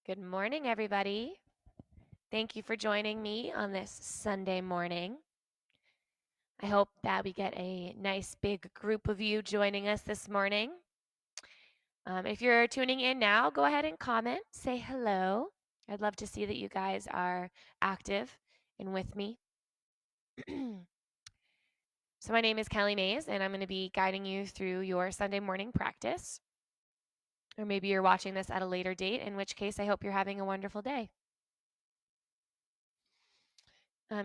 Good morning, everybody. Thank you for joining me on this Sunday morning. I hope that we get a nice big group of you joining us this morning. If you're tuning in now, go ahead and comment, say hello. I'd love to see that you guys are active and with me. So my name is Kelly Mays, and I'm going to be guiding you through your Sunday morning practice. Or maybe you're watching this at a later date, in which case I hope you're having a wonderful day.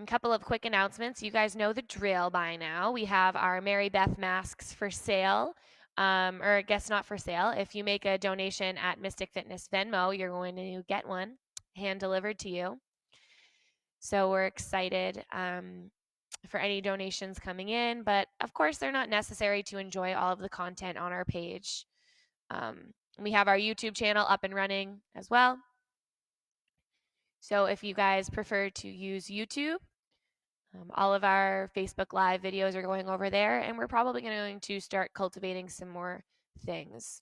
Couple of quick announcements. You guys know the drill by now. We have our Mary Beth masks for sale, or I guess not for sale. If you make a donation at Mystic Fitness Venmo, you're going to get one hand delivered to you. So we're excited for any donations coming in, but of course they're not necessary to enjoy all of the content on our page. We have our YouTube channel up and running as well. So if you guys prefer to use YouTube, all of our Facebook Live videos are going over there, and we're probably going to start cultivating some more things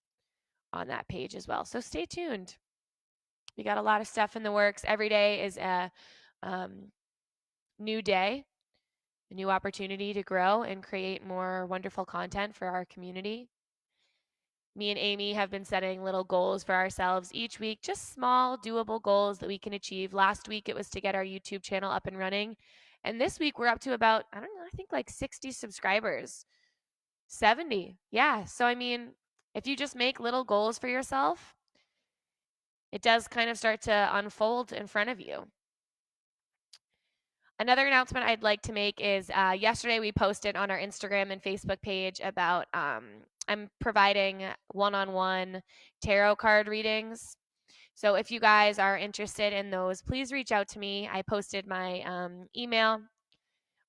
on that page as well. So stay tuned. We got a lot of stuff in the works. Every day is a new day, a new opportunity to grow and create more wonderful content for our community. Me and Amy have been setting little goals for ourselves each week, just small, doable goals that we can achieve. Last week, it was to get our YouTube channel up and running. And this week, we're up to about, I don't know, I think like 60 subscribers. 70. Yeah. So, I mean, if you just make little goals for yourself, it does kind of start to unfold in front of you. Another announcement I'd like to make is yesterday we posted on our Instagram and Facebook page about I'm providing one-on-one tarot card readings. So if you guys are interested in those, please reach out to me. I posted my email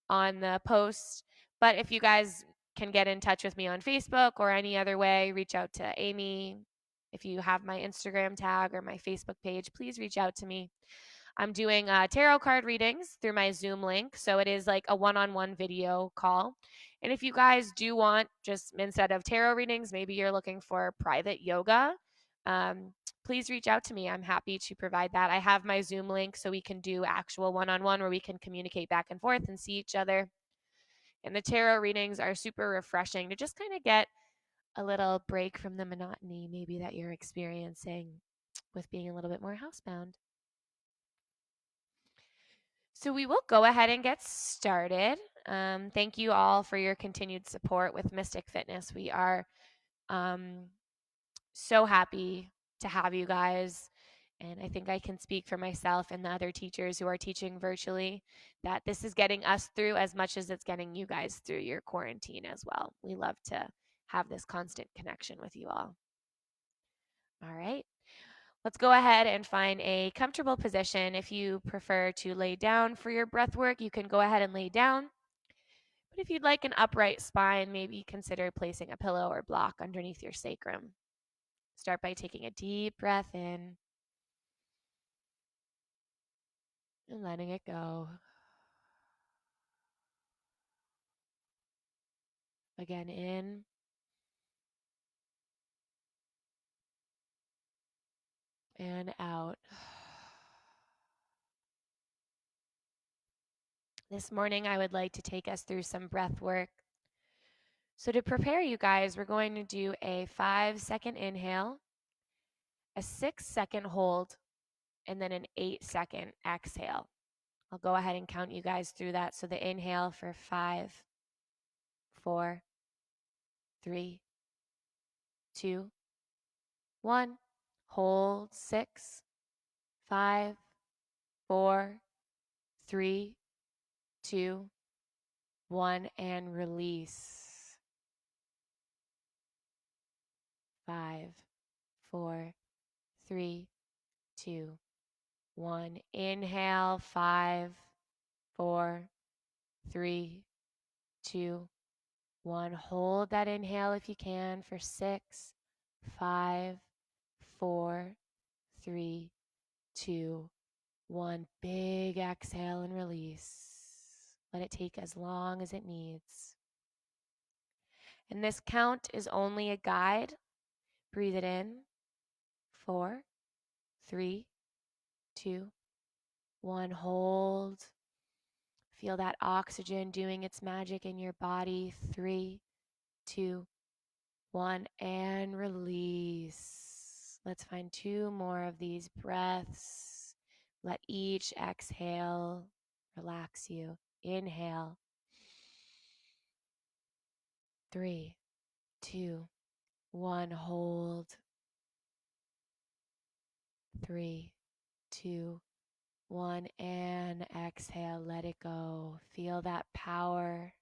on the post. But if you guys can get in touch with me on Facebook or any other way, reach out to Amy. If you have my Instagram tag or my Facebook page, please reach out to me. I'm doing tarot card readings through my Zoom link. So it is like a one-on-one video call. And if you guys do want, just instead of tarot readings, maybe you're looking for private yoga, please reach out to me. I'm happy to provide that. I have my Zoom link so we can do actual one-on-one where we can communicate back and forth and see each other. And the tarot readings are super refreshing to just kind of get a little break from the monotony maybe that you're experiencing with being a little bit more housebound. So we will go ahead and get started. Thank you all for your continued support with Mystic Fitness. We are so happy to have you guys. And I think I can speak for myself and the other teachers who are teaching virtually that this is getting us through as much as it's getting you guys through your quarantine as well. We love to have this constant connection with you all. All right. Let's go ahead and find a comfortable position. If you prefer to lay down for your breath work, you can go ahead and lay down. But if you'd like an upright spine, maybe consider placing a pillow or block underneath your sacrum. Start by taking a deep breath in and letting it go. Again, in and out. This morning, I would like to take us through some breath work. So to prepare you guys, we're going to do a 5-second inhale, a 6-second hold, and then an 8-second exhale. I'll go ahead and count you guys through that. So the inhale for 5, 4, 3, 2, 1. Hold 6, 5, 4, 3, 2, 1, and release. 5, 4, 3, 2, 1. Inhale, 5, 4, 3, 2, 1. Hold that inhale if you can for 6, 5, 4, 3, 2, 1. Big exhale and release. Let it take as long as it needs. And this count is only a guide. Breathe it in. 4, 3, 2, 1. Hold. Feel that oxygen doing its magic in your body. 3, 2, 1. And release. Let's find 2 more of these breaths. Let each exhale relax you. Inhale. 3, 2, 1. Hold. 3, 2, 1. And exhale. Let it go. Feel that power.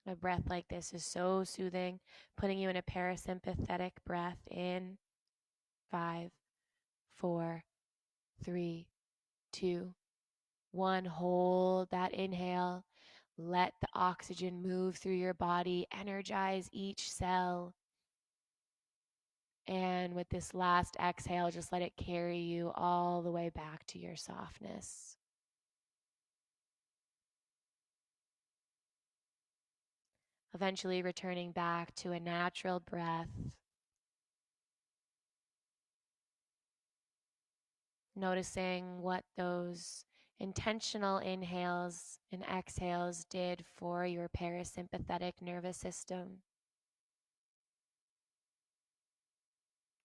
A breath like this is so soothing, putting you in a parasympathetic breath in 5, 4, 3, 2, 1. Hold that inhale. Let the oxygen move through your body, energize each cell. And with this last exhale, just let it carry you all the way back to your softness. Eventually returning back to a natural breath. Noticing what those intentional inhales and exhales did for your parasympathetic nervous system.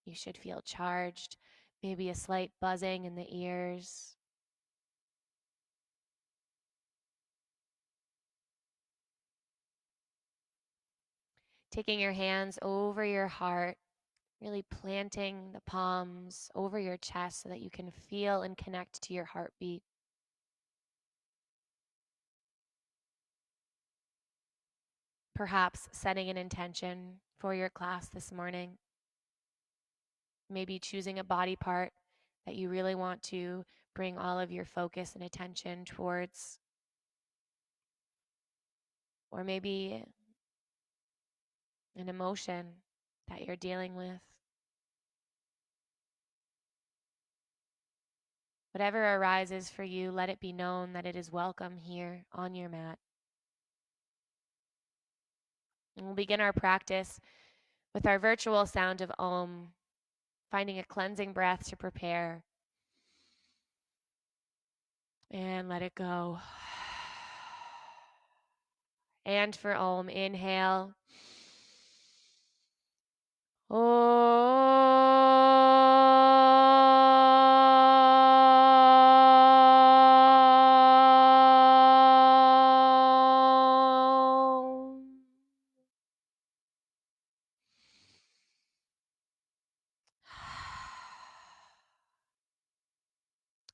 You should feel charged, maybe a slight buzzing in the ears. Taking your hands over your heart, really planting the palms over your chest so that you can feel and connect to your heartbeat. Perhaps setting an intention for your class this morning. Maybe choosing a body part that you really want to bring all of your focus and attention towards. Or maybe an emotion that you're dealing with. Whatever arises for you, let it be known that it is welcome here on your mat. And we'll begin our practice with our virtual Sound of Ohm, finding a cleansing breath to prepare. And let it go. And for Ohm, inhale.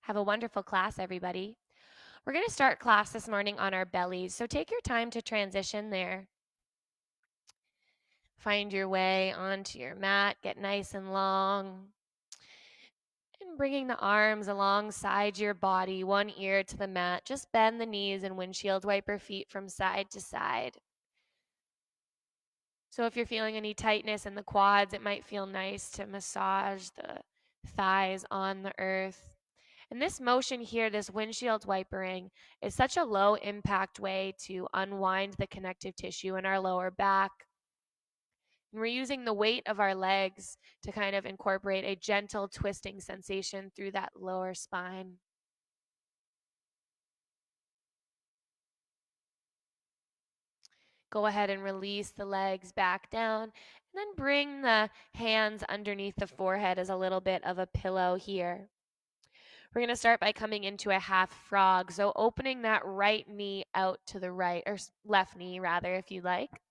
Have a wonderful class, everybody. We're going to start class this morning on our bellies, so take your time to transition there. Find your way onto your mat, get nice and long. And bringing the arms alongside your body, one ear to the mat. Just bend the knees and windshield wiper feet from side to side. So if you're feeling any tightness in the quads, it might feel nice to massage the thighs on the earth. And this motion here, this windshield wipering, is such a low impact way to unwind the connective tissue in our lower back. And we're using the weight of our legs to kind of incorporate a gentle twisting sensation through that lower spine. Go ahead and release the legs back down, and then bring the hands underneath the forehead as a little bit of a pillow here. We're going to start by coming into a half frog. So opening that right knee out to the right, or left knee rather, if you like.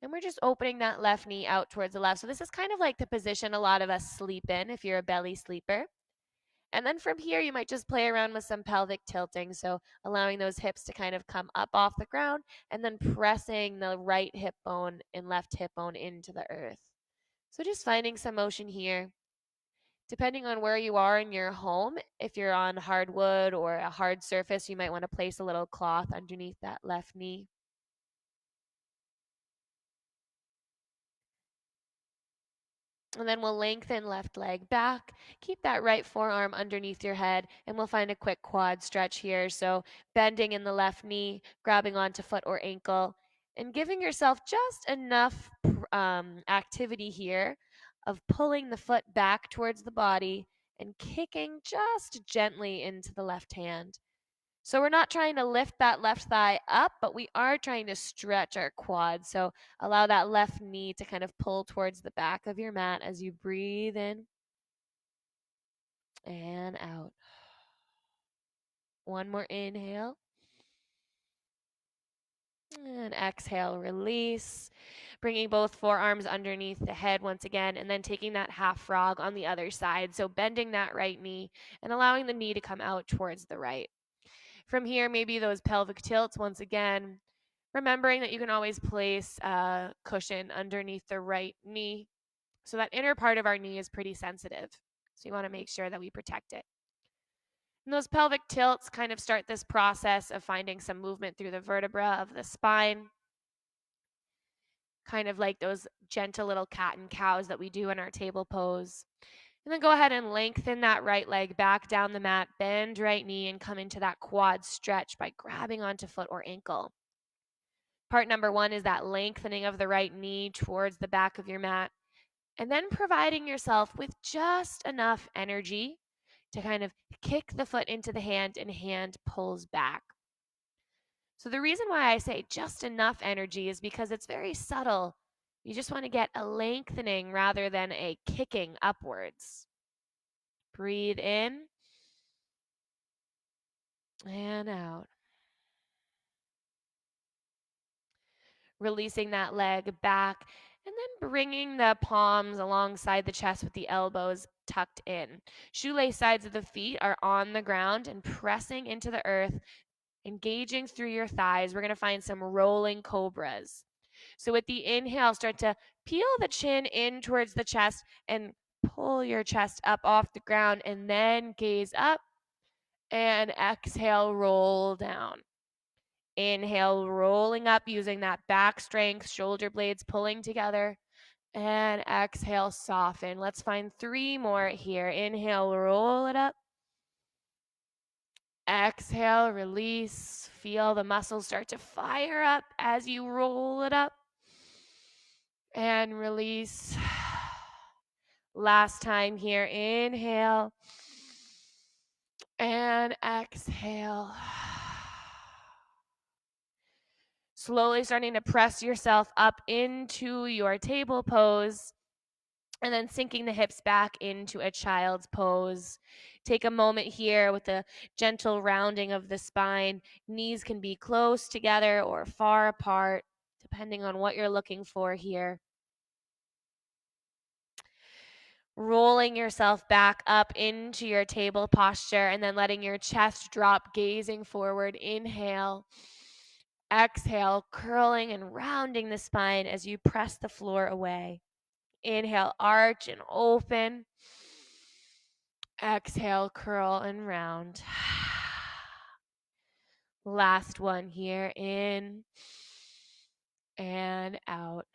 And we're just opening that left knee out towards the left. So this is kind of like the position a lot of us sleep in if you're a belly sleeper. And then from here, you might just play around with some pelvic tilting. So allowing those hips to kind of come up off the ground and then pressing the right hip bone and left hip bone into the earth. So just finding some motion here. Depending on where you are in your home, if you're on hardwood or a hard surface, you might want to place a little cloth underneath that left knee. And then we'll lengthen left leg back. Keep that right forearm underneath your head, and we'll find a quick quad stretch here. So bending in the left knee, grabbing onto foot or ankle, and giving yourself just enough activity here of pulling the foot back towards the body and kicking just gently into the left hand. So we're not trying to lift that left thigh up, but we are trying to stretch our quads. So allow that left knee to kind of pull towards the back of your mat as you breathe in and out. One more inhale. And exhale, release. Bringing both forearms underneath the head once again, and then taking that half frog on the other side. So bending that right knee and allowing the knee to come out towards the right. From here, maybe those pelvic tilts once again, remembering that you can always place a cushion underneath the right knee. So that inner part of our knee is pretty sensitive. So you want to make sure that we protect it. And those pelvic tilts kind of start this process of finding some movement through the vertebra of the spine, kind of like those gentle little cat and cows that we do in our table pose. And then go ahead and lengthen that right leg back down the mat, bend right knee, and come into that quad stretch by grabbing onto foot or ankle. Part number one is that lengthening of the right knee towards the back of your mat, and then providing yourself with just enough energy to kind of kick the foot into the hand and hand pulls back. So the reason why I say just enough energy is because it's very subtle. You just want to get a lengthening rather than a kicking upwards. Breathe in and out. Releasing that leg back and then bringing the palms alongside the chest with the elbows tucked in. Shoelace sides of the feet are on the ground and pressing into the earth, engaging through your thighs. We're going to find some rolling cobras. So with the inhale, start to peel the chin in towards the chest and pull your chest up off the ground, and then gaze up and exhale, roll down. Inhale, rolling up using that back strength, shoulder blades pulling together. And exhale, soften. Let's find 3 more here. Inhale, roll it up. Exhale, release. Feel the muscles start to fire up as you roll it up. And release. Last time here. Inhale. And exhale. Slowly starting to press yourself up into your table pose, and then sinking the hips back into a child's pose. Take a moment here with a gentle rounding of the spine. Knees can be close together or far apart, depending on what you're looking for here. Rolling yourself back up into your table posture, and then letting your chest drop, gazing forward. Inhale. Exhale, curling and rounding the spine as you press the floor away. Inhale, arch and open. Exhale, curl and round. Last one here, in and out.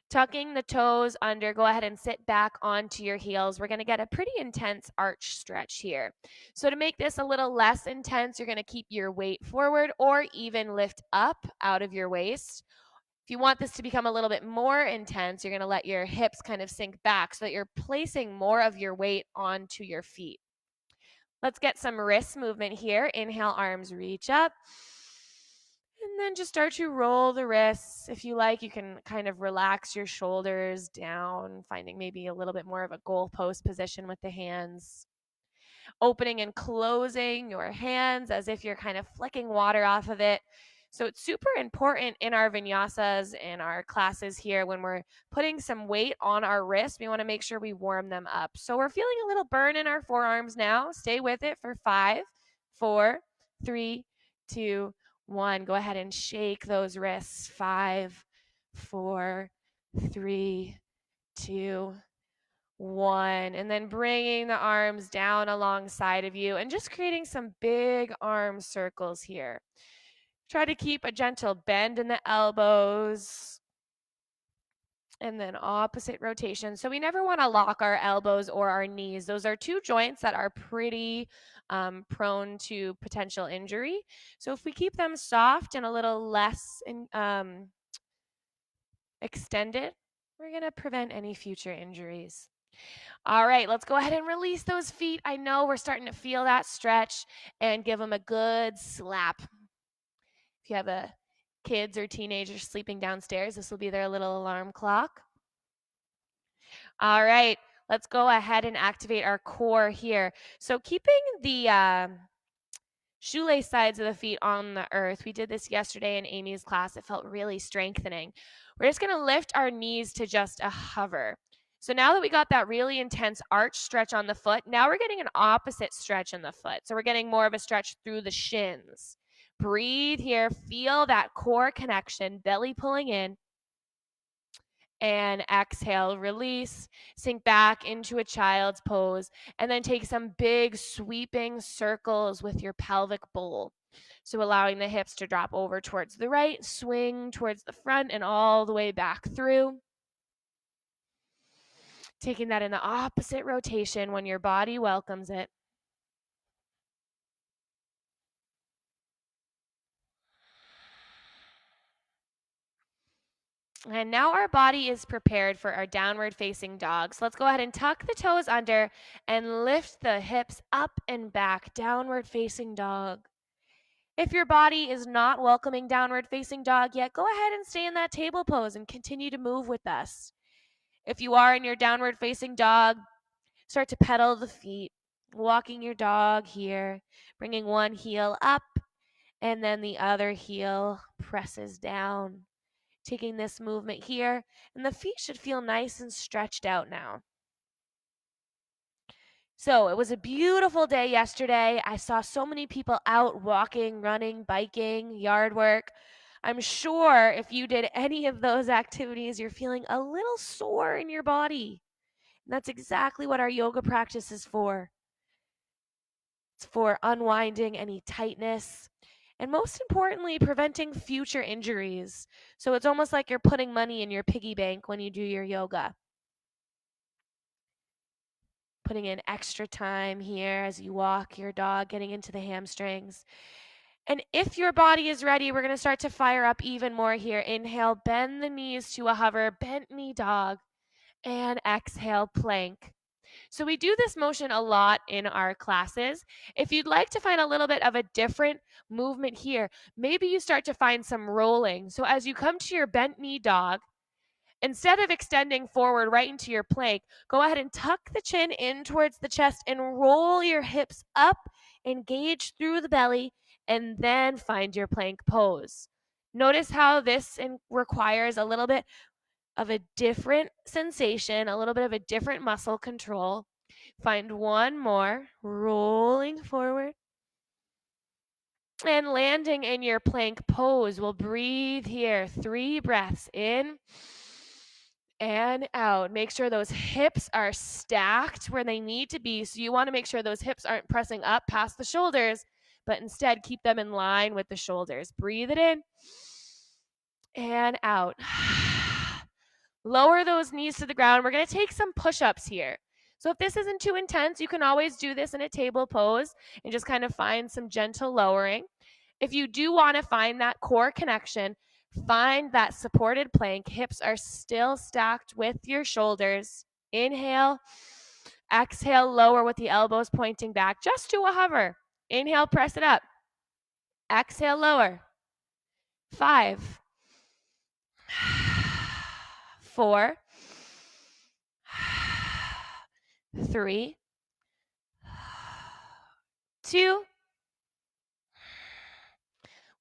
Tucking the toes under, go ahead and sit back onto your heels. We're going to get a pretty intense arch stretch here. So to make this a little less intense, you're going to keep your weight forward or even lift up out of your waist. If you want this to become a little bit more intense, you're going to let your hips kind of sink back so that you're placing more of your weight onto your feet. Let's get some wrist movement here. Inhale, arms reach up. And then just start to roll the wrists. If you like, you can kind of relax your shoulders down, finding maybe a little bit more of a goalpost position with the hands. Opening and closing your hands as if you're kind of flicking water off of it. So it's super important in our vinyasas and our classes here when we're putting some weight on our wrists. We want to make sure we warm them up. So we're feeling a little burn in our forearms now. Stay with it for 5, 4, 3, 2, 1. Go ahead and shake those wrists. 5, 4, 3, 2, 1. And then bringing the arms down alongside of you and just creating some big arm circles here. Try to keep a gentle bend in the elbows. And then opposite rotation. So we never want to lock our elbows or our knees. Those are 2 joints that are pretty prone to potential injury. So if we keep them soft and a little less extended, We're going to prevent any future injuries. All right, let's go ahead and release those feet. I know we're starting to feel that stretch, and give them a good slap. If you have kids or teenagers sleeping downstairs, this will be their little alarm clock. All right, let's go ahead and activate our core here. So keeping the shoelace sides of the feet on the earth. We did this yesterday in Amy's class. It felt really strengthening. We're just going to lift our knees to just a hover. So now that we got that really intense arch stretch on the foot, now we're getting an opposite stretch in the foot. So we're getting more of a stretch through the shins. Breathe here. Feel that core connection, belly pulling in. And exhale, release, sink back into a child's pose, and then take some big sweeping circles with your pelvic bowl. So allowing the hips to drop over towards the right, swing towards the front, and all the way back through. Taking that in the opposite rotation when your body welcomes it. And now our body is prepared for our downward facing dog. So let's go ahead and tuck the toes under and lift the hips up and back, downward facing dog. If your body is not welcoming downward facing dog yet, go ahead and stay in that table pose and continue to move with us. If you are in your downward facing dog, start to pedal the feet, walking your dog here, bringing one heel up and then the other heel presses down. Taking this movement here, and the feet should feel nice and stretched out now. So it was a beautiful day yesterday. I saw so many people out walking, running, biking, yard work. I'm sure if you did any of those activities, you're feeling a little sore in your body. And that's exactly what our yoga practice is for. It's for unwinding any tightness and, most importantly, preventing future injuries. So it's almost like you're putting money in your piggy bank when you do your yoga. Putting in extra time here as you walk your dog, getting into the hamstrings. And if your body is ready, we're going to start to fire up even more here. Inhale, bend the knees to a hover, bent knee dog, and exhale, plank. So we do this motion a lot in our classes. If you'd like to find a little bit of a different movement here, maybe you start to find some rolling. So as you come to your bent knee dog, instead of extending forward right into your plank, go ahead and tuck the chin in towards the chest and roll your hips up, engage through the belly, and then find your plank pose. Notice how this requires a little bit of a different sensation, a little bit of a different muscle control. Find one more, rolling forward. And landing in your plank pose. We'll breathe here. 3 breaths in and out. Make sure those hips are stacked where they need to be. So you want to make sure those hips aren't pressing up past the shoulders, but instead keep them in line with the shoulders. Breathe it in and out. Lower those knees to the ground. We're going to take some push-ups here. So if this isn't too intense, you can always do this in a table pose and just kind of find some gentle lowering. If you do want to find that core connection, find that supported plank. Hips are still stacked with your shoulders. Inhale, exhale, lower with the elbows pointing back. Just do a hover. Inhale, press it up. Exhale, lower. 5, 4, 3, 2,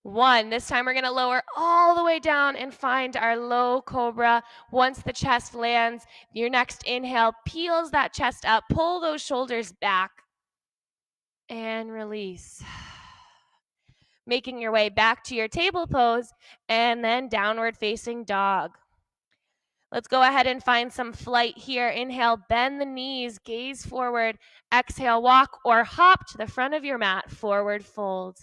1. This time we're going to lower all the way down and find our low cobra. Once the chest lands, your next inhale peels that chest up. Pull those shoulders back and release. Making your way back to your table pose and then downward facing dog. Let's go ahead and find some flight here. Inhale, bend the knees, gaze forward. Exhale, walk or hop to the front of your mat, forward fold.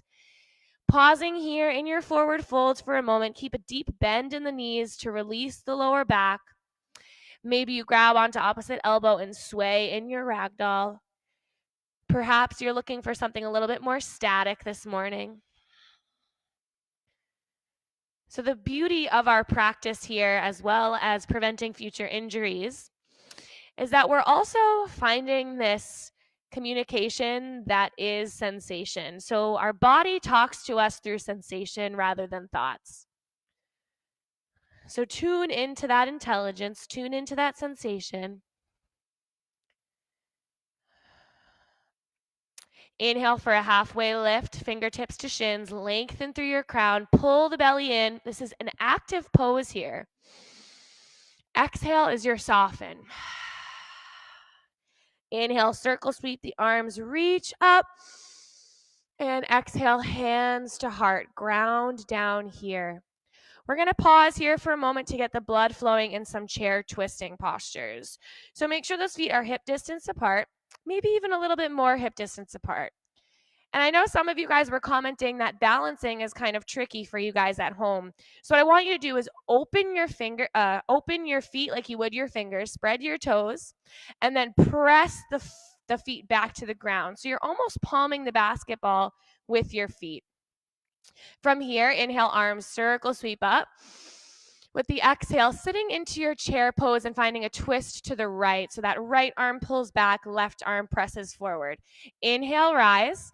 Pausing here in your forward folds for a moment. Keep a deep bend in the knees to release the lower back. Maybe you grab onto opposite elbow and sway in your ragdoll. Perhaps you're looking for something a little bit more static this morning. So the beauty of our practice here, as well as preventing future injuries, is that we're also finding this communication that is sensation. So our body talks to us through sensation rather than thoughts. So tune into that intelligence, tune into that sensation. Inhale for a halfway lift, fingertips to shins, lengthen through your crown, pull the belly in. This is an active pose here. Exhale is your soften. Inhale, circle sweep the arms, reach up. And exhale, hands to heart, ground down here. We're going to pause here for a moment to get the blood flowing in some chair twisting postures. So make sure those feet are hip distance apart, maybe even a little bit more hip distance apart. And I know some of you guys were commenting that balancing is kind of tricky for you guys at home. So what I want you to do is open your feet like you would your fingers, spread your toes, and then press the feet back to the ground. So you're almost palming the basketball with your feet. From here, inhale, arms circle sweep up. With the exhale, sitting into your chair pose and finding a twist to the right. So that right arm pulls back, left arm presses forward. Inhale, rise.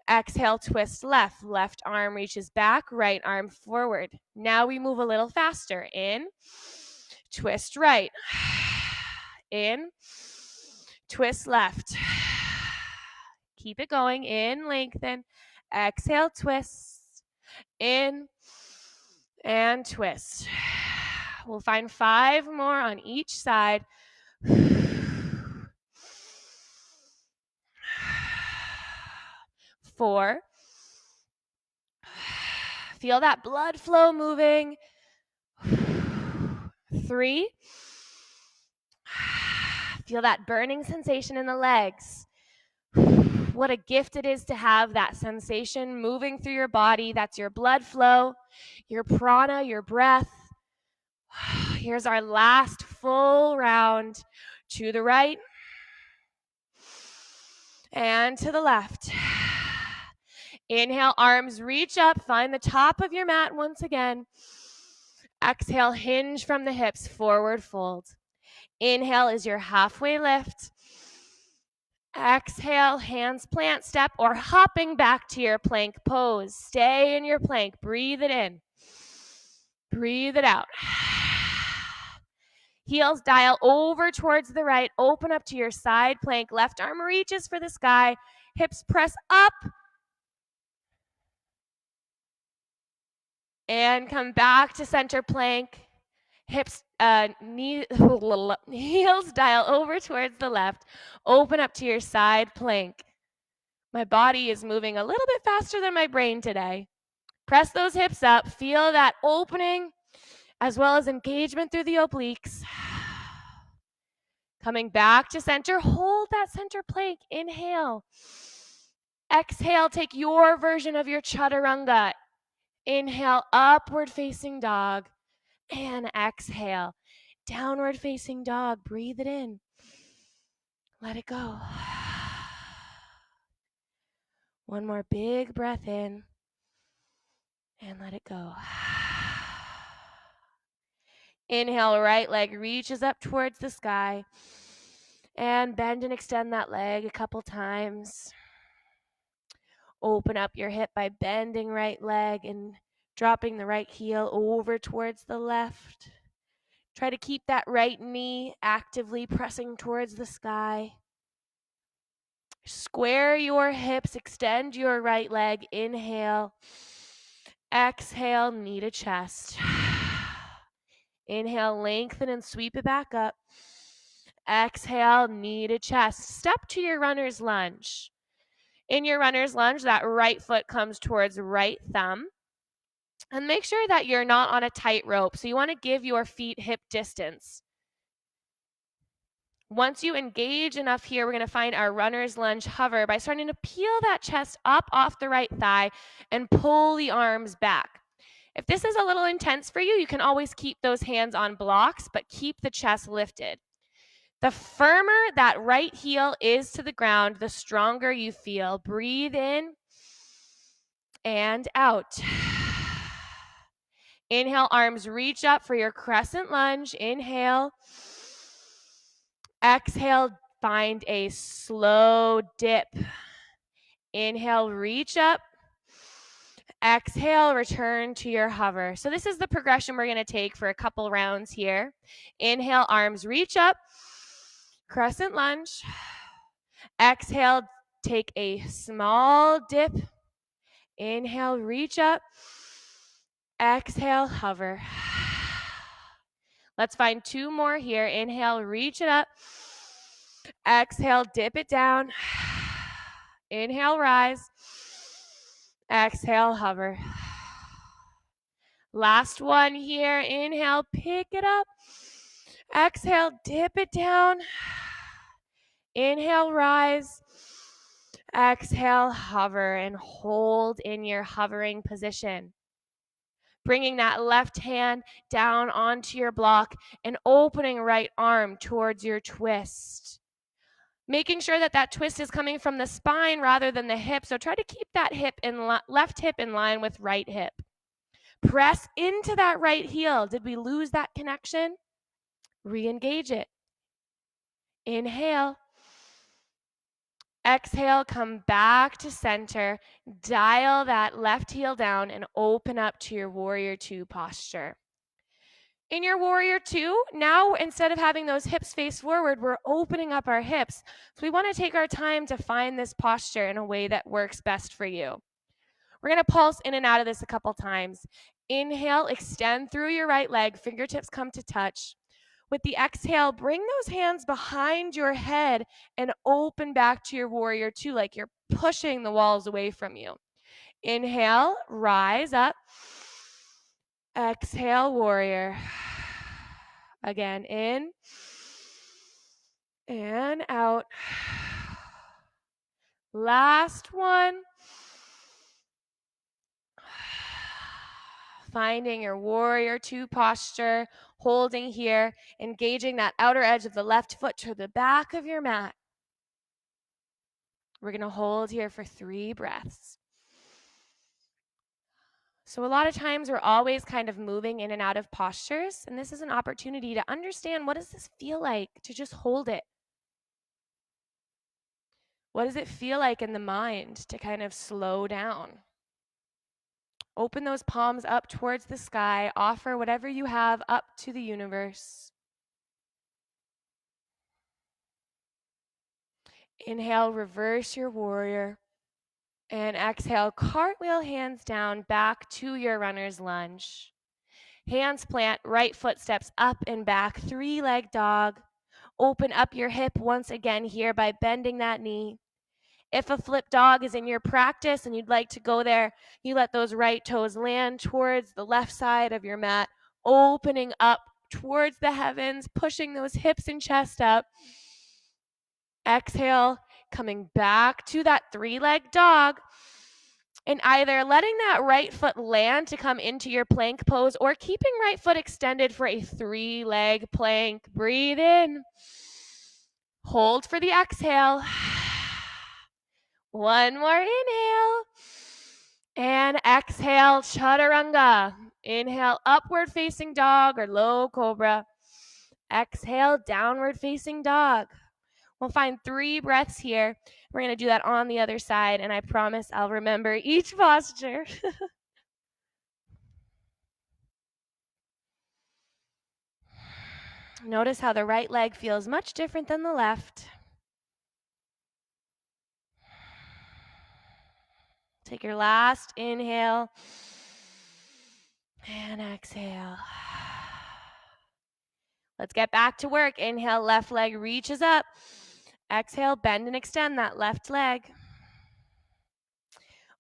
Exhale, twist left. Left arm reaches back, right arm forward. Now we move a little faster. In, twist right. In, twist left. Keep it going. In, lengthen. Exhale, twist. In, and twist. We'll find 5 more on each side. 4. Feel that blood flow moving. 3. Feel that burning sensation in the legs. What a gift it is to have that sensation moving through your body. That's your blood flow, your prana, your breath. Here's our last full round. To the right and to the left. Inhale, arms reach up, find the top of your mat once again. Exhale, hinge from the hips, forward fold. Inhale is your halfway lift. Exhale, hands plant step or hopping back to your plank pose. Stay in your plank, breathe it in. Breathe it out. Heels dial over towards the right, open up to your side plank. Left arm reaches for the sky, hips press up. And come back to center plank. Hips, heels dial over towards the left. Open up to your side plank. My body is moving a little bit faster than my brain today. Press those hips up. Feel that opening as well as engagement through the obliques. Coming back to center. Hold that center plank. Inhale. Exhale. Take your version of your chaturanga. Inhale, upward facing dog. And exhale, downward facing dog. Breathe it in. Let it go. One more big breath in. And let it go. Inhale, right leg reaches up towards the sky. And bend and extend that leg a couple times. Open up your hip by bending right leg and dropping the right heel over towards the left. Try to keep that right knee actively pressing towards the sky. Square your hips, extend your right leg. Inhale. Exhale, knee to chest. Inhale, lengthen and sweep it back up. Exhale, knee to chest. Step to your runner's lunge. In your runner's lunge, that right foot comes towards right thumb. And make sure that you're not on a tight rope. So you want to give your feet hip distance. Once you engage enough here, we're going to find our runner's lunge hover by starting to peel that chest up off the right thigh and pull the arms back. If this is a little intense for you, you can always keep those hands on blocks, but keep the chest lifted. The firmer that right heel is to the ground, the stronger you feel. Breathe in and out. Inhale, arms reach up for your crescent lunge. Inhale. Exhale, find a slow dip. Inhale, reach up. Exhale, return to your hover. So this is the progression we're going to take for a couple rounds here. Inhale, arms reach up. Crescent lunge. Exhale, take a small dip. Inhale, reach up. Exhale, hover. Let's find 2 more here. Inhale, reach it up. Exhale, dip it down. Inhale, rise. Exhale, hover. Last one here. Inhale, pick it up. Exhale, dip it down. Inhale, rise. Exhale, hover, and hold in your hovering position. Bringing that left hand down onto your block and opening right arm towards your twist. Making sure that that twist is coming from the spine rather than the hip. So try to keep that left hip in line with right hip. Press into that right heel. Did we lose that connection? Re-engage it. Inhale. Exhale, come back to center. Dial that left heel down and open up to your warrior 2 posture. In your warrior 2, now instead of having those hips face forward, we're opening up our hips. So we want to take our time to find this posture in a way that works best for you. We're going to pulse in and out of this a couple times. Inhale, extend through your right leg, fingertips come to touch. With the exhale, bring those hands behind your head and open back to your warrior 2 like you're pushing the walls away from you. Inhale, rise up. Exhale, warrior. Again, in and out. Last one. Finding your warrior 2 posture, holding here, engaging that outer edge of the left foot to the back of your mat. We're going to hold here for 3 breaths. So a lot of times we're always kind of moving in and out of postures, and this is an opportunity to understand, what does this feel like to just hold it? What does it feel like in the mind to kind of slow down? Open those palms up towards the sky. Offer whatever you have up to the universe. Inhale, reverse your warrior. And exhale, cartwheel hands down back to your runner's lunge. Hands plant, right foot steps up and back, 3-leg dog. Open up your hip once again here by bending that knee. If a flip dog is in your practice and you'd like to go there, you let those right toes land towards the left side of your mat, opening up towards the heavens, pushing those hips and chest up. Exhale, coming back to that 3-leg dog. And either letting that right foot land to come into your plank pose or keeping right foot extended for a 3-leg plank. Breathe in. Hold for the exhale. One more inhale. And exhale, chaturanga. Inhale, upward facing dog or low cobra. Exhale, downward facing dog. We'll find 3 breaths here. We're going to do that on the other side, and I promise I'll remember each posture. Notice how the right leg feels much different than the left. Take your last inhale and exhale. Let's get back to work. Inhale, left leg reaches up. Exhale, bend and extend that left leg.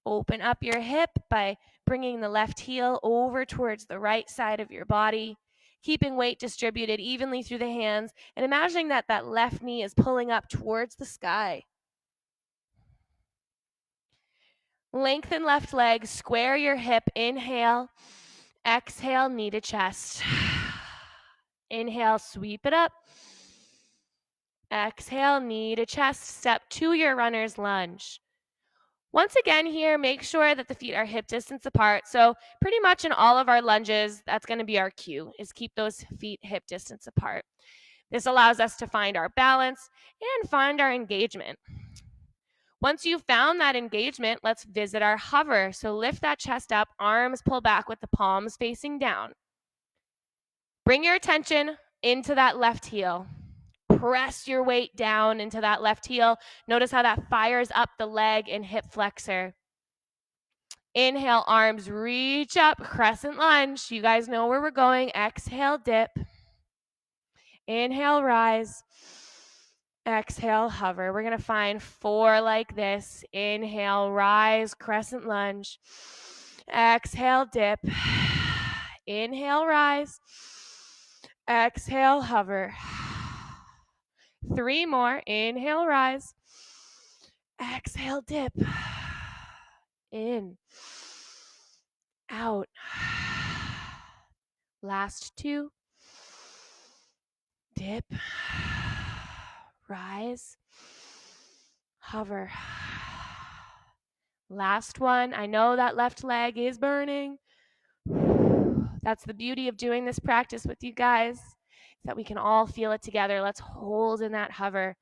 Open up your hip by bringing the left heel over towards the right side of your body, keeping weight distributed evenly through the hands, and imagining that that left knee is pulling up towards the sky. Lengthen left leg, square your hip, inhale, exhale, knee to chest. Inhale, sweep it up. Exhale, knee to chest, step to your runner's lunge. Once again here, make sure that the feet are hip distance apart. So pretty much in all of our lunges, that's going to be our cue, is keep those feet hip distance apart. This allows us to find our balance and find our engagement. Once you've found that engagement, let's visit our hover. So lift that chest up, arms pull back with the palms facing down. Bring your attention into that left heel. Press your weight down into that left heel. Notice how that fires up the leg and hip flexor. Inhale, arms reach up, crescent lunge. You guys know where we're going. Exhale, dip. Inhale, rise. Exhale, hover. We're going to find 4 like this. Inhale, rise, crescent lunge. Exhale, dip. Inhale, rise. Exhale, hover. 3 more. Inhale, rise. Exhale, dip. In. Out. Last 2. Dip. Rise. Hover. Last one. I know that left leg is burning. That's the beauty of doing this practice with you guys, that we can all feel it together. Let's hold in that hover.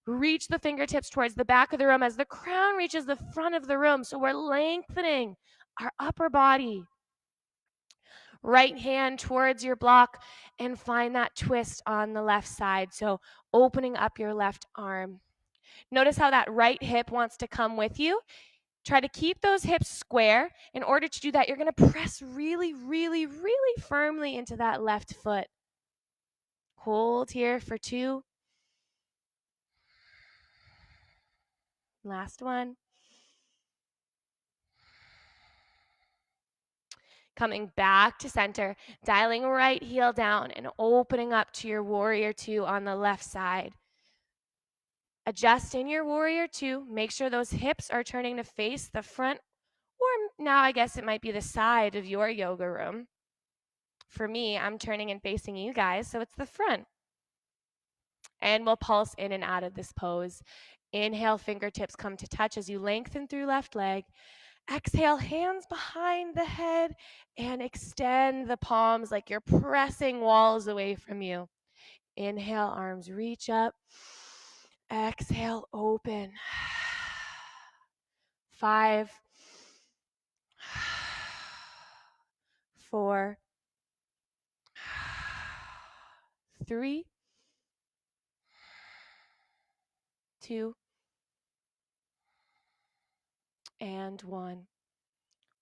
Reach the fingertips towards the back of the room as the crown reaches the front of the room. So we're lengthening our upper body. Right hand towards your block and find that twist on the left side. So opening up your left arm. Notice how that right hip wants to come with you. Try to keep those hips square. In order to do that, you're going to press really, really, really firmly into that left foot. Hold here for 2. Last one. Coming back to center, dialing right heel down and opening up to your warrior 2 on the left side. Adjust in your warrior 2. Make sure those hips are turning to face the front, or now I guess it might be the side of your yoga room. For me, I'm turning and facing you guys, so it's the front. And we'll pulse in and out of this pose. Inhale, fingertips come to touch as you lengthen through left leg. Exhale, hands behind the head and extend the palms like you're pressing walls away from you. Inhale, arms reach up. Exhale, open. 5, 4, 3, 2, and 1.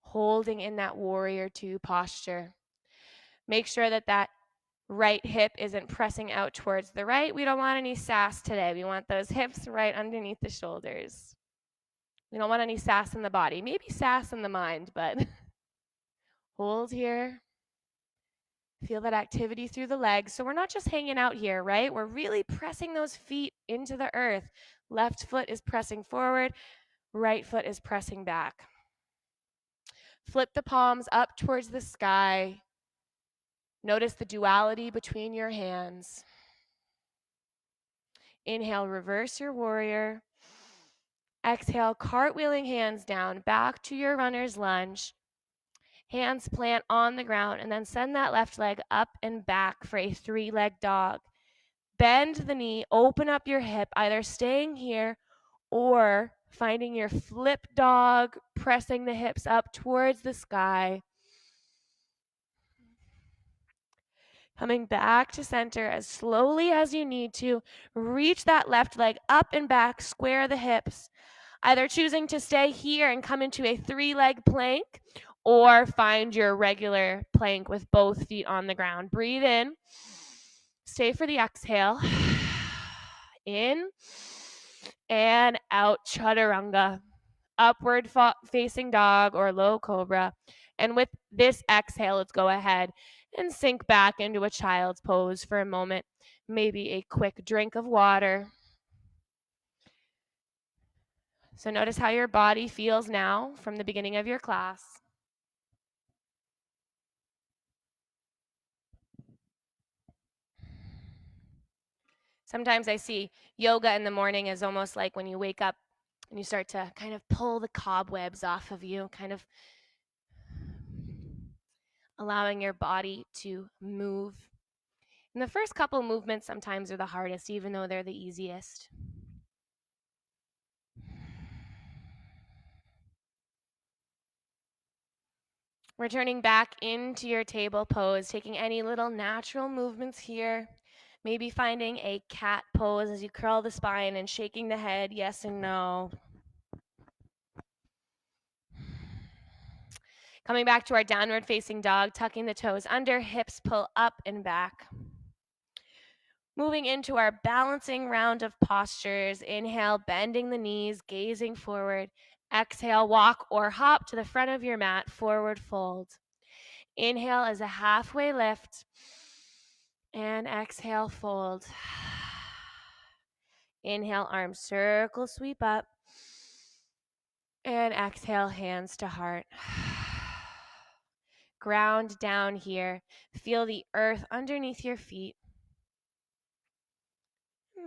Holding in that warrior 2 posture. Make sure that that right hip isn't pressing out towards the right. We don't want any sass today. We want those hips right underneath the shoulders. We don't want any sass in the body. Maybe sass in the mind, but hold here. Feel that activity through the legs. So we're not just hanging out here, right? We're really pressing those feet into the earth. Left foot is pressing forward. Right foot is pressing back. Flip the palms up towards the sky. Notice the duality between your hands. Inhale, reverse your warrior. Exhale, cartwheeling hands down, back to your runner's lunge. Hands plant on the ground, and then send that left leg up and back for a 3-leg dog. Bend the knee, open up your hip, either staying here or finding your flip dog, pressing the hips up towards the sky. Coming back to center as slowly as you need to. Reach that left leg up and back, square the hips. Either choosing to stay here and come into a 3-leg plank, or find your regular plank with both feet on the ground. Breathe in. Stay for the exhale. In and out, chaturanga. Upward facing dog or low cobra. And with this exhale, let's go ahead and sink back into a child's pose for a moment. Maybe a quick drink of water. So notice how your body feels now from the beginning of your class. Sometimes I see yoga in the morning as almost like when you wake up And you start to kind of pull the cobwebs off of you, kind of allowing your body to move. And the first couple movements sometimes are the hardest, even though they're the easiest. Returning back into your table pose, taking any little natural movements here. Maybe finding a cat pose as you curl the spine and shaking the head, yes and no. Coming back to our downward facing dog, tucking the toes under, hips pull up and back. Moving into our balancing round of postures. Inhale, bending the knees, gazing forward. Exhale, walk or hop to the front of your mat, forward fold. Inhale as a halfway lift. And exhale, fold. Inhale, arms circle, sweep up. And exhale, hands to heart. Ground down here. Feel the earth underneath your feet.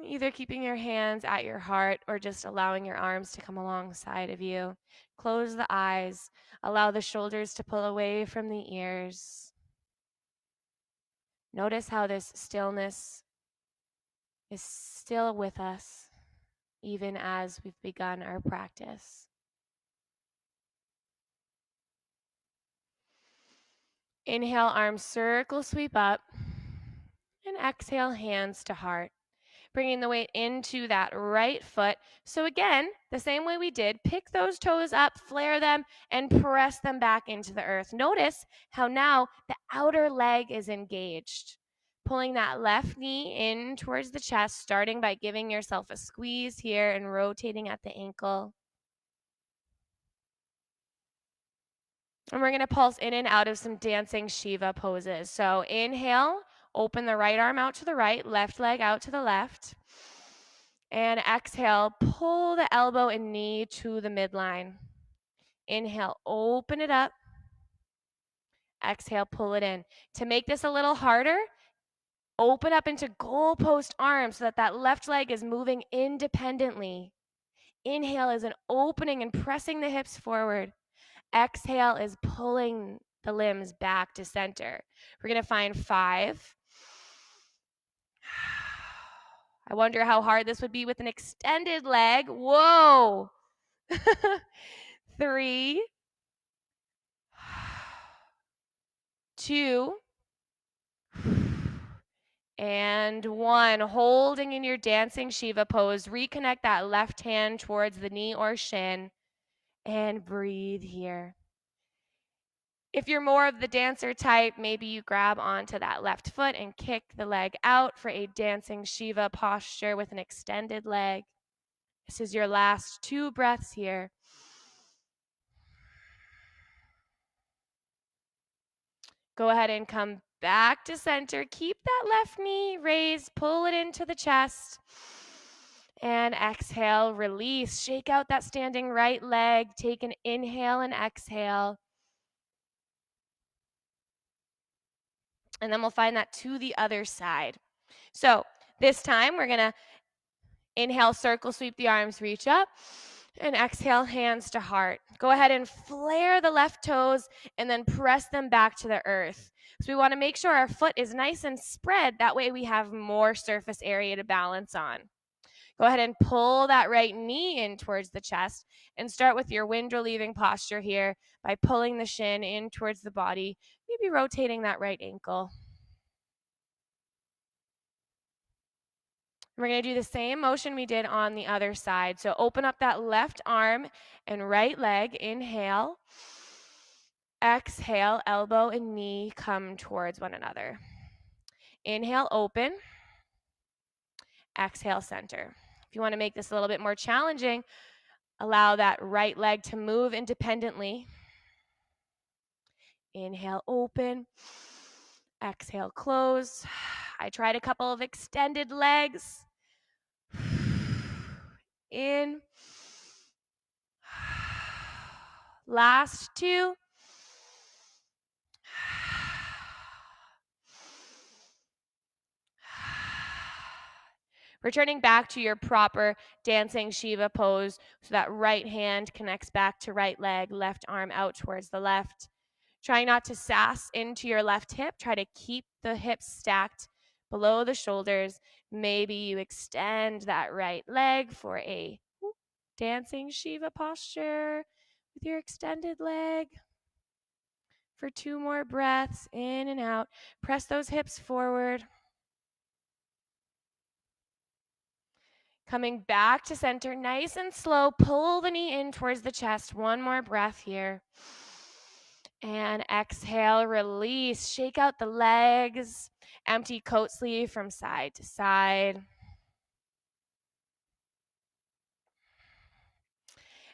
Either keeping your hands at your heart or just allowing your arms to come alongside of you. Close the eyes. Allow the shoulders to pull away from the ears. Notice how this stillness is still with us, even as we've begun our practice. Inhale, arms circle, sweep up. And exhale, hands to heart. Bringing the weight into that right foot. So again, the same way we did, pick those toes up, flare them, and press them back into the earth. Notice how now the outer leg is engaged. Pulling that left knee in towards the chest, starting by giving yourself a squeeze here and rotating at the ankle. And we're going to pulse in and out of some dancing Shiva poses. So inhale, open the right arm out to the right, left leg out to the left. And exhale, pull the elbow and knee to the midline. Inhale, open it up. Exhale, pull it in. To make this a little harder, open up into goalpost arms so that that left leg is moving independently. Inhale is an opening and pressing the hips forward. Exhale is pulling the limbs back to center. We're going to find 5. I wonder how hard this would be with an extended leg. Whoa. 3, 2, and 1. Holding in your dancing Shiva pose. Reconnect that left hand towards the knee or shin and breathe here. If you're more of the dancer type, maybe you grab onto that left foot and kick the leg out for a dancing Shiva posture with an extended leg. This is your last 2 breaths here. Go ahead and come back to center. Keep that left knee raised. Pull it into the chest. And exhale, release. Shake out that standing right leg. Take an inhale and exhale. And then we'll find that to the other side. So this time we're going to inhale, circle, sweep the arms, reach up. And exhale, hands to heart. Go ahead and flare the left toes and then press them back to the earth. So we want to make sure our foot is nice and spread. That way we have more surface area to balance on. Go ahead and pull that right knee in towards the chest and start with your wind relieving posture here by pulling the shin in towards the body, maybe rotating that right ankle. We're going to do the same motion we did on the other side. So open up that left arm and right leg. Inhale. Exhale, elbow and knee come towards one another. Inhale, open. Exhale, center. If you want to make this a little bit more challenging, allow that right leg to move independently. Inhale, open. Exhale, close. I tried a couple of extended legs. In. Last 2. Returning back to your proper dancing Shiva pose, so that right hand connects back to right leg, left arm out towards the left. Trying not to sass into your left hip. Try to keep the hips stacked below the shoulders. Maybe you extend that right leg for a dancing Shiva posture with your extended leg. For 2 more breaths, in and out. Press those hips forward. Coming back to center, nice and slow. Pull the knee in towards the chest. 1 more breath here. And exhale, release. Shake out the legs. Empty coat sleeve from side to side.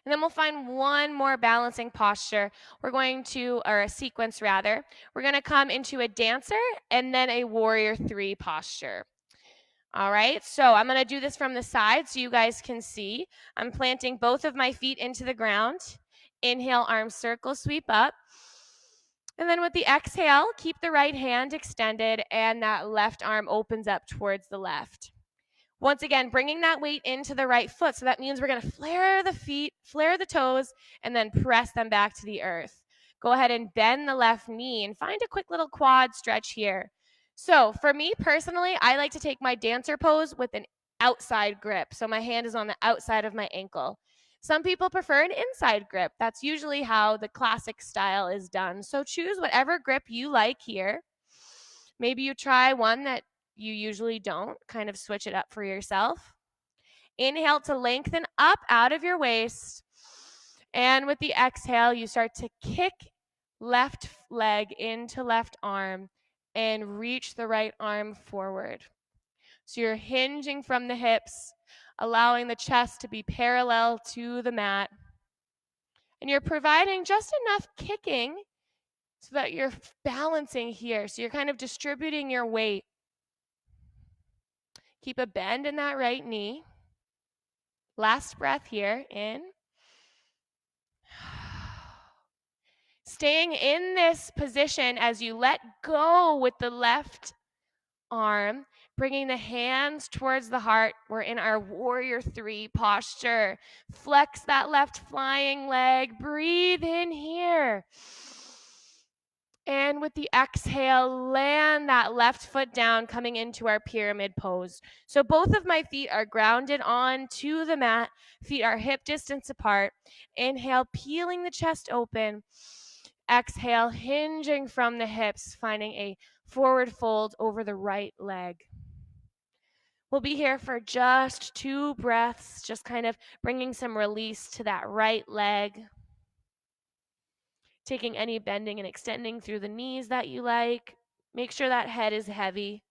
And then we'll find one more balancing posture. We're going to, or a sequence rather. We're going to come into a dancer and then a warrior 3 posture. All right, so I'm going to do this from the side so you guys can see. I'm planting both of my feet into the ground. Inhale, arm circle, sweep up. And then with the exhale, keep the right hand extended and that left arm opens up towards the left. Once again, bringing that weight into the right foot. So that means we're going to flare the feet, flare the toes, and then press them back to the earth. Go ahead and bend the left knee and find a quick little quad stretch here. So for me personally, I like to take my dancer pose with an outside grip. So my hand is on the outside of my ankle. Some people prefer an inside grip. That's usually how the classic style is done. So choose whatever grip you like here. Maybe you try one that you usually don't. Kind of switch it up for yourself. Inhale to lengthen up out of your waist. And with the exhale, you start to kick left leg into left arm and reach the right arm forward. So you're hinging from the hips, allowing the chest to be parallel to the mat. And you're providing just enough kicking so that you're balancing here. So you're kind of distributing your weight. Keep a bend in that right knee. Last breath here, in. Staying in this position as you let go with the left arm, bringing the hands towards the heart. We're in our warrior 3 posture. Flex that left flying leg. Breathe in here. And with the exhale, land that left foot down, coming into our pyramid pose. So both of my feet are grounded onto the mat. Feet are hip distance apart. Inhale, peeling the chest open. Exhale, hinging from the hips, finding a forward fold over the right leg. We'll be here for just 2 breaths, just kind of bringing some release to that right leg. Taking any bending and extending through the knees that you like. Make sure that head is heavy.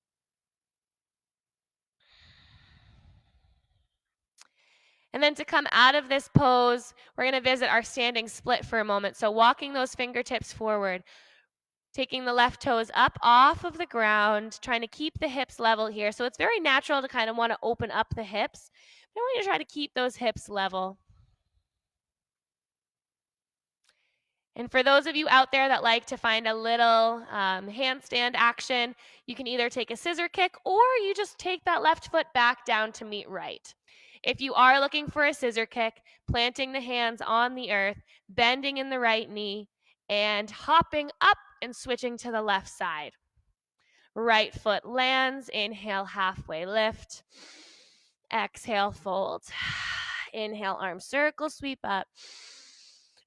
And then to come out of this pose, we're going to visit our standing split for a moment. So walking those fingertips forward, taking the left toes up off of the ground, trying to keep the hips level here. So it's very natural to kind of want to open up the hips. But I want you to try to keep those hips level. And for those of you out there that like to find a little handstand action, you can either take a scissor kick or you just take that left foot back down to meet right. If you are looking for a scissor kick, planting the hands on the earth, bending in the right knee, and hopping up and switching to the left side. Right foot lands, inhale, halfway lift. Exhale, fold. Inhale, arm circle, sweep up.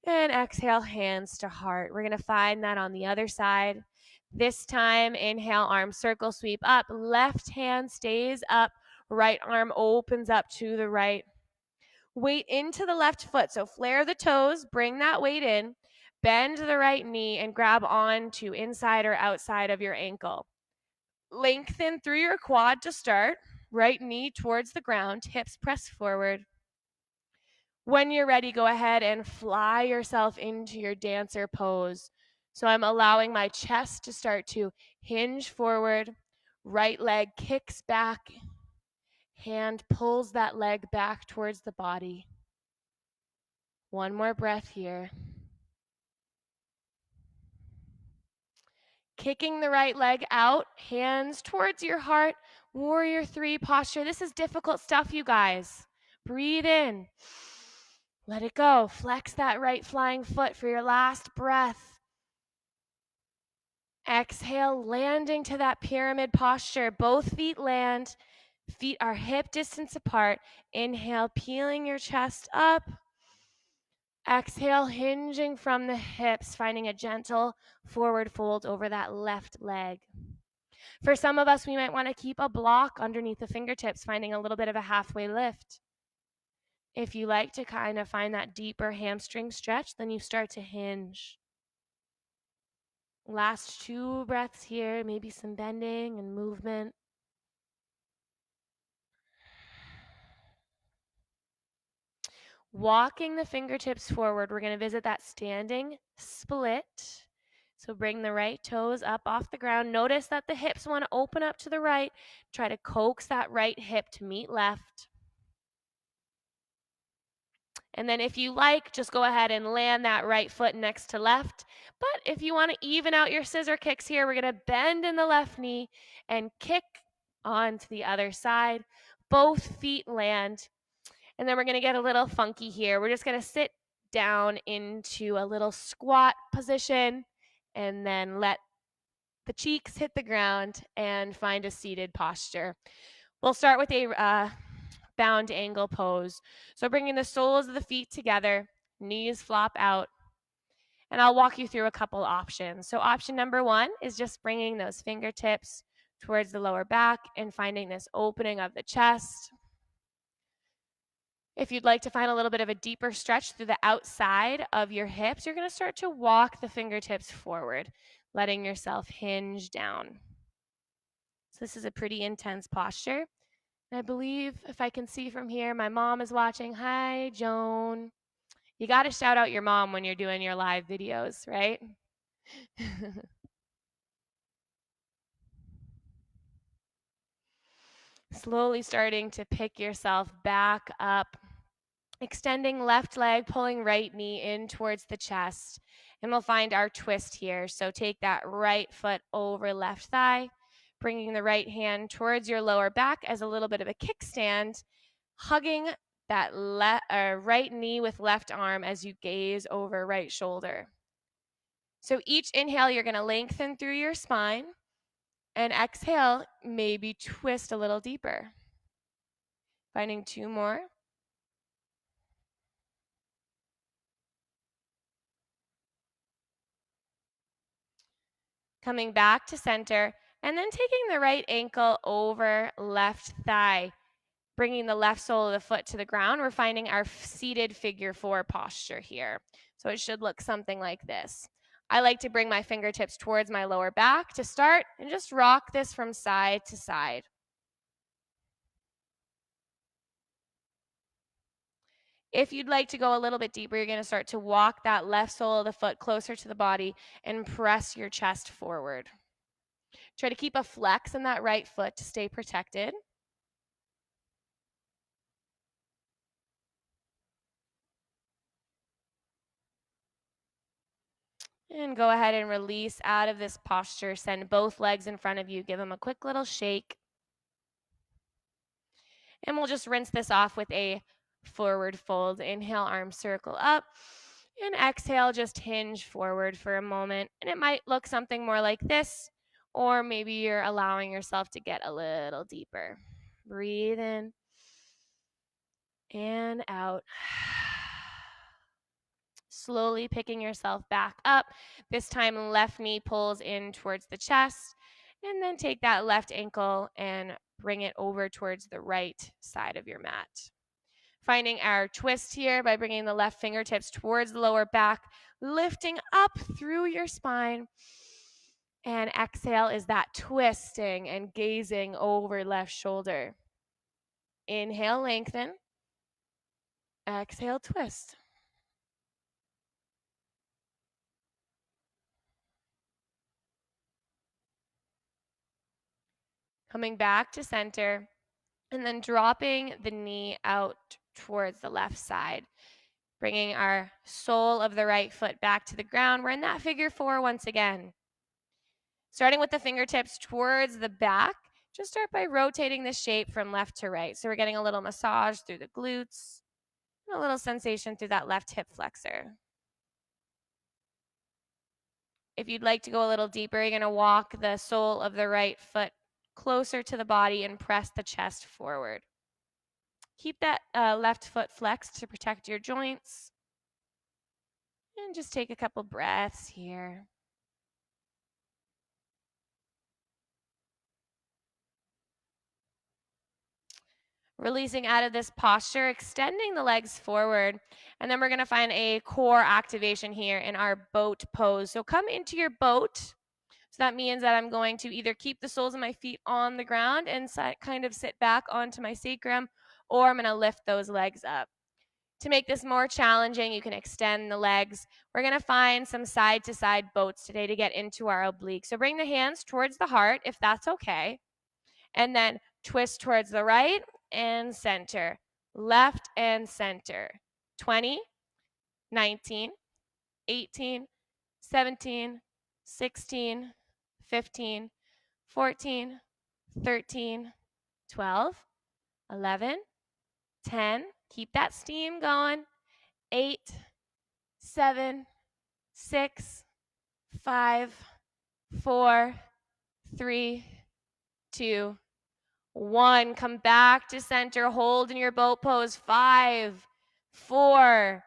And exhale, hands to heart. We're going to find that on the other side. This time, inhale, arm circle, sweep up. Left hand stays up. Right arm opens up to the right. Weight into the left foot. So flare the toes, bring that weight in. Bend the right knee and grab on to inside or outside of your ankle. Lengthen through your quad to start. Right knee towards the ground. Hips press forward. When you're ready, go ahead and fly yourself into your dancer pose. So I'm allowing my chest to start to hinge forward. Right leg kicks back. Hand pulls that leg back towards the body. One more breath here. Kicking the right leg out, hands towards your heart, warrior 3 posture. This is difficult stuff, you guys. Breathe in. Let it go. Flex that right flying foot for your last breath. Exhale, landing to that pyramid posture. Both feet land. Feet are hip distance apart. Inhale, peeling your chest up. Exhale, hinging from the hips, finding a gentle forward fold over that left leg. For some of us, we might want to keep a block underneath the fingertips, finding a little bit of a halfway lift. If you like to kind of find that deeper hamstring stretch, then you start to hinge. Last 2 breaths here, maybe some bending and movement. Walking the fingertips forward, we're going to visit that standing split. So bring the right toes up off the ground. Notice that the hips want to open up to the right. Try to coax that right hip to meet left. And then if you like, just go ahead and land that right foot next to left. But if you want to even out your scissor kicks here, we're going to bend in the left knee and kick onto the other side. Both feet land. And then we're going to get a little funky here. We're just going to sit down into a little squat position and then let the cheeks hit the ground and find a seated posture. We'll start with a bound angle pose. So bringing the soles of the feet together, knees flop out, and I'll walk you through a couple options. So option number 1 is just bringing those fingertips towards the lower back and finding this opening of the chest. If you'd like to find a little bit of a deeper stretch through the outside of your hips, you're going to start to walk the fingertips forward, letting yourself hinge down. So this is a pretty intense posture. And I believe, if I can see from here, my mom is watching. Hi, Joan. You got to shout out your mom when you're doing your live videos, right? Slowly starting to pick yourself back up. Extending left leg, pulling right knee in towards the chest. And we'll find our twist here. So take that right foot over left thigh, bringing the right hand towards your lower back as a little bit of a kickstand, hugging that right knee with left arm as you gaze over right shoulder. So each inhale, you're going to lengthen through your spine, and exhale, maybe twist a little deeper. Finding 2 more. Coming back to center, and then taking the right ankle over left thigh, bringing the left sole of the foot to the ground. We're finding our seated figure 4 posture here. So it should look something like this. I like to bring my fingertips towards my lower back to start and just rock this from side to side. If you'd like to go a little bit deeper, you're going to start to walk that left sole of the foot closer to the body and press your chest forward. Try to keep a flex in that right foot to stay protected. And go ahead and release out of this posture. Send both legs in front of you. Give them a quick little shake. And we'll just rinse this off with a forward fold. Inhale, arms circle up. And exhale, just hinge forward for a moment. And it might look something more like this, or maybe you're allowing yourself to get a little deeper. Breathe in and out. Slowly picking yourself back up. This time, left knee pulls in towards the chest. And then take that left ankle and bring it over towards the right side of your mat. Finding our twist here by bringing the left fingertips towards the lower back, lifting up through your spine. And exhale is that twisting and gazing over left shoulder. Inhale, lengthen. Exhale, twist. Coming back to center, and then dropping the knee out towards the left side. Bringing our sole of the right foot back to the ground. We're in that figure 4 once again. Starting with the fingertips towards the back, just start by rotating the shape from left to right. So we're getting a little massage through the glutes, and a little sensation through that left hip flexor. If you'd like to go a little deeper, you're going to walk the sole of the right foot closer to the body and press the chest forward. Keep that left foot flexed to protect your joints. And just take a couple breaths here. Releasing out of this posture, extending the legs forward. And then we're going to find a core activation here in our boat pose. So come into your boat. So that means that I'm going to either keep the soles of my feet on the ground and kind of sit back onto my sacrum, or I'm going to lift those legs up. To make this more challenging, you can extend the legs. We're going to find some side-to-side boats today to get into our oblique. So bring the hands towards the heart, if that's okay. And then twist towards the right and center. Left and center. 20, 19, 18, 17, 16, 15, 14, 13, 12, 11, 10. Keep that steam going. 8, 7, 6, 5, 4, 3, 2, 1. Come back to center. Hold in your boat pose. 5, 4,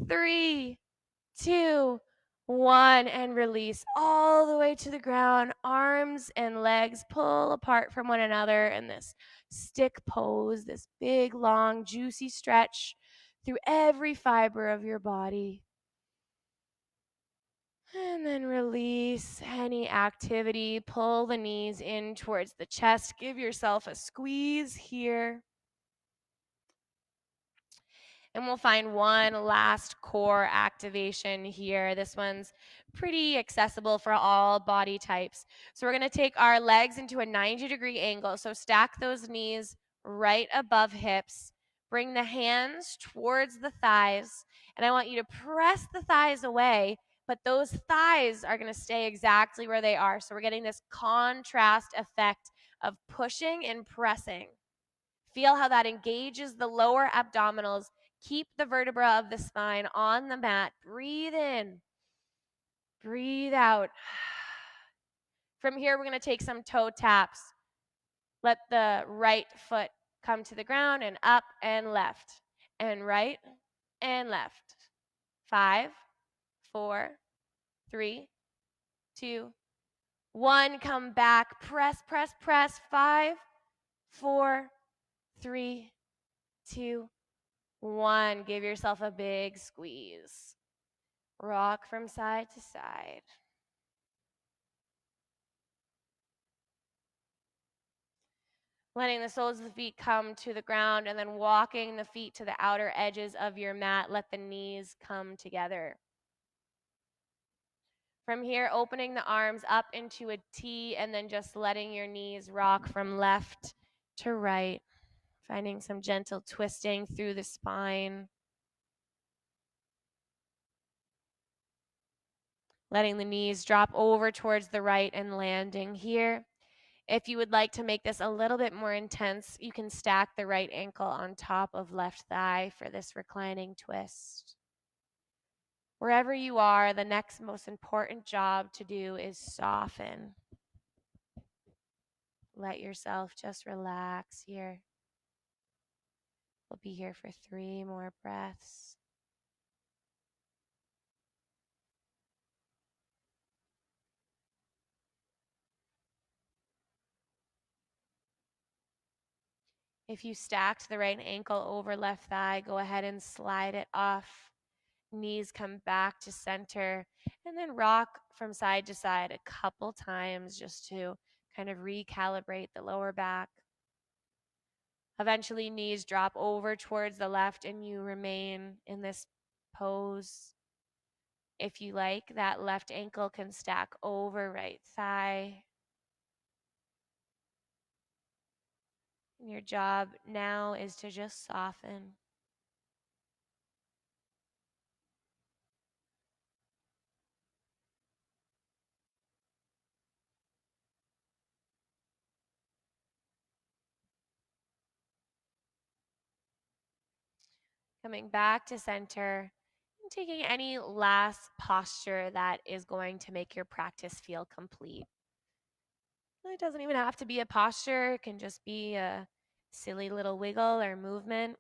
3, 2, 1. And release all the way to the ground. Arms and legs pull apart from one another in this stick pose, this big, long, juicy stretch through every fiber of your body. And then release any activity. Pull the knees in towards the chest. Give yourself a squeeze here. And we'll find one last core activation here. This one's pretty accessible for all body types. So we're going to take our legs into a 90-degree angle. So stack those knees right above hips. Bring the hands towards the thighs. And I want you to press the thighs away, but those thighs are going to stay exactly where they are. So we're getting this contrast effect of pushing and pressing. Feel how that engages the lower abdominals. Keep the vertebra of the spine on the mat. Breathe in. Breathe out. From here, we're going to take some toe taps. Let the right foot come to the ground and up and left. And right and left. 5, 4, 3, 2, 1. Come back. Press, press, press. 5, 4, 3, 2, 1. Give yourself a big squeeze. Rock from side to side. Letting the soles of the feet come to the ground and then walking the feet to the outer edges of your mat. Let the knees come together. From here, opening the arms up into a T and then just letting your knees rock from left to right. Finding some gentle twisting through the spine. Letting the knees drop over towards the right and landing here. If you would like to make this a little bit more intense, you can stack the right ankle on top of left thigh for this reclining twist. Wherever you are, the next most important job to do is soften. Let yourself just relax here. We'll be here for 3 more breaths. If you stacked the right ankle over left thigh, go ahead and slide it off. Knees come back to center, and then rock from side to side a couple times just to kind of recalibrate the lower back. Eventually, knees drop over towards the left, and you remain in this pose. If you like, that left ankle can stack over right thigh. Your job now is to just soften. Coming back to center and taking any last posture that is going to make your practice feel complete. It doesn't even have to be a posture, it can just be a silly little wiggle or movement.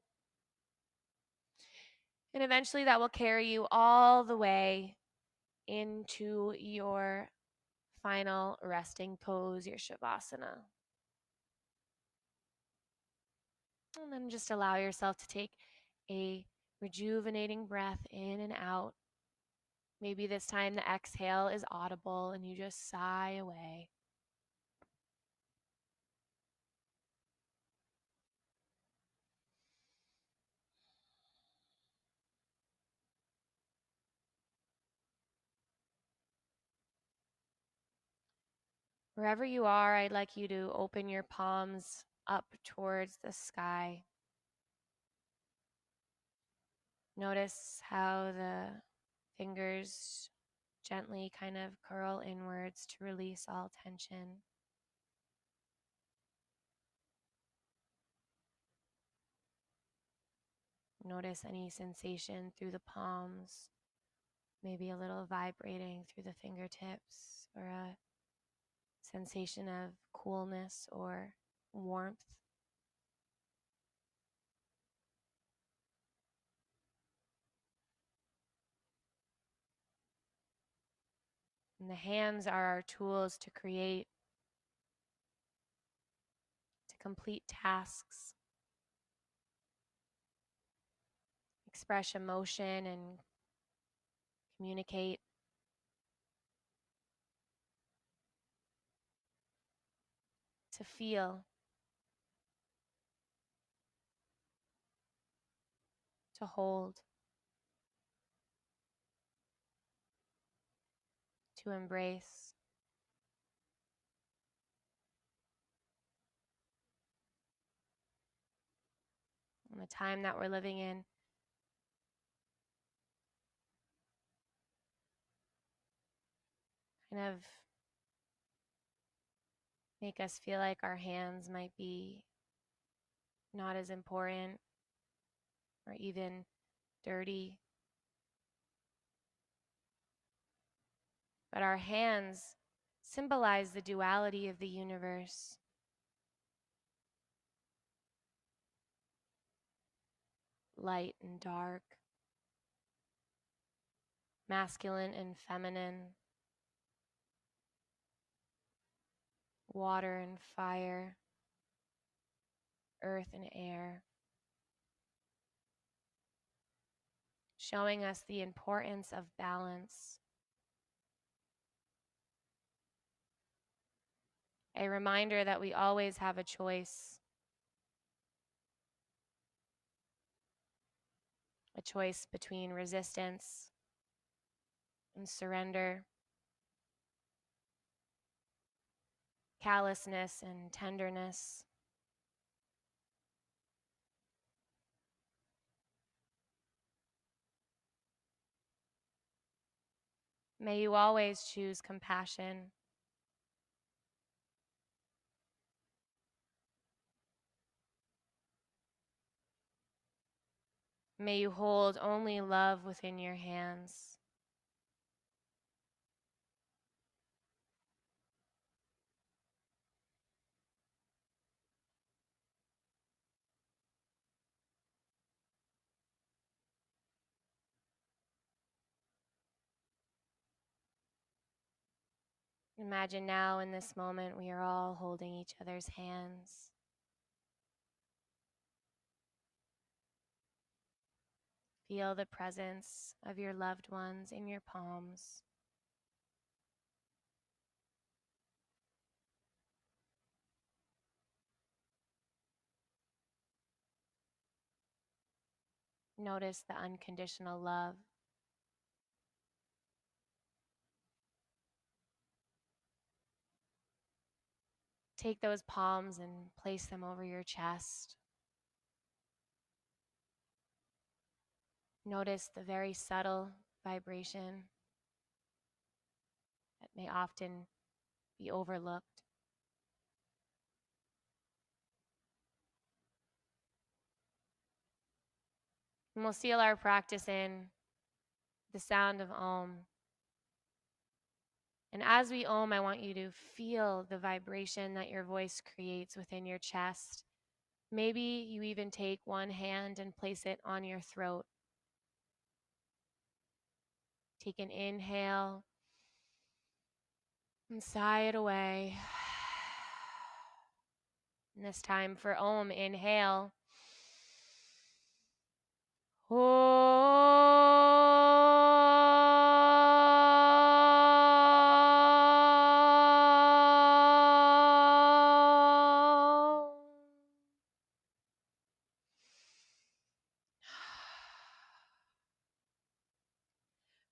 And eventually that will carry you all the way into your final resting pose, your Shavasana. And then just allow yourself to take a rejuvenating breath in and out. Maybe this time the exhale is audible and you just sigh away. Wherever you are, I'd like you to open your palms up towards the sky. Notice how the fingers gently kind of curl inwards to release all tension. Notice any sensation through the palms, maybe a little vibrating through the fingertips, or a sensation of coolness or warmth. And the hands are our tools to create, to complete tasks, express emotion, and communicate. To feel, to hold, to embrace. In the time that we're living in, kind of make us feel like our hands might be not as important or even dirty. But our hands symbolize the duality of the universe. Light and dark, masculine and feminine, water and fire, earth and air, showing us the importance of balance. A reminder that we always have a choice between resistance and surrender, callousness and tenderness. May you always choose compassion. May you hold only love within your hands. Imagine now in this moment we are all holding each other's hands. Feel the presence of your loved ones in your palms. Notice the unconditional love. Take those palms and place them over your chest. Notice the very subtle vibration that may often be overlooked. And we'll seal our practice in the sound of Om. And as we Om, I want you to feel the vibration that your voice creates within your chest. Maybe you even take one hand and place it on your throat. Take an inhale and sigh it away. And this time for Om, inhale.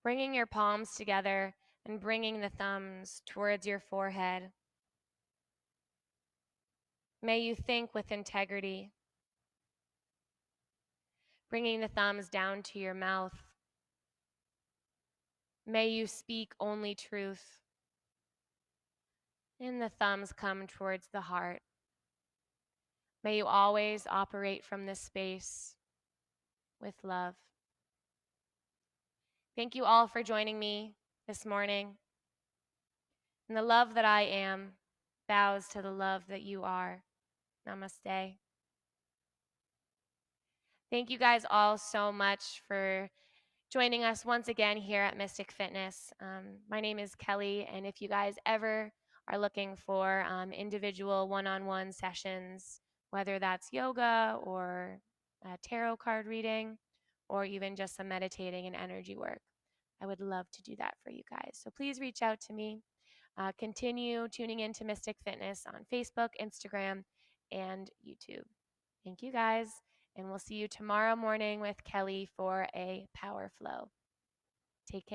Bringing your palms together and bringing the thumbs towards your forehead. May you think with integrity. Bringing the thumbs down to your mouth. May you speak only truth. And the thumbs come towards the heart. May you always operate from this space with love. Thank you all for joining me this morning. And the love that I am bows to the love that you are. Namaste. Thank you guys all so much for joining us once again here at Mystic Fitness. My name is Kelly, and if you guys ever are looking for individual one-on-one sessions, whether that's yoga or tarot card reading, or even just some meditating and energy work, I would love to do that for you guys. So please reach out to me. Continue tuning into Mystic Fitness on Facebook, Instagram, and YouTube. Thank you guys, and we'll see you tomorrow morning with Kelly for a power flow. Take care.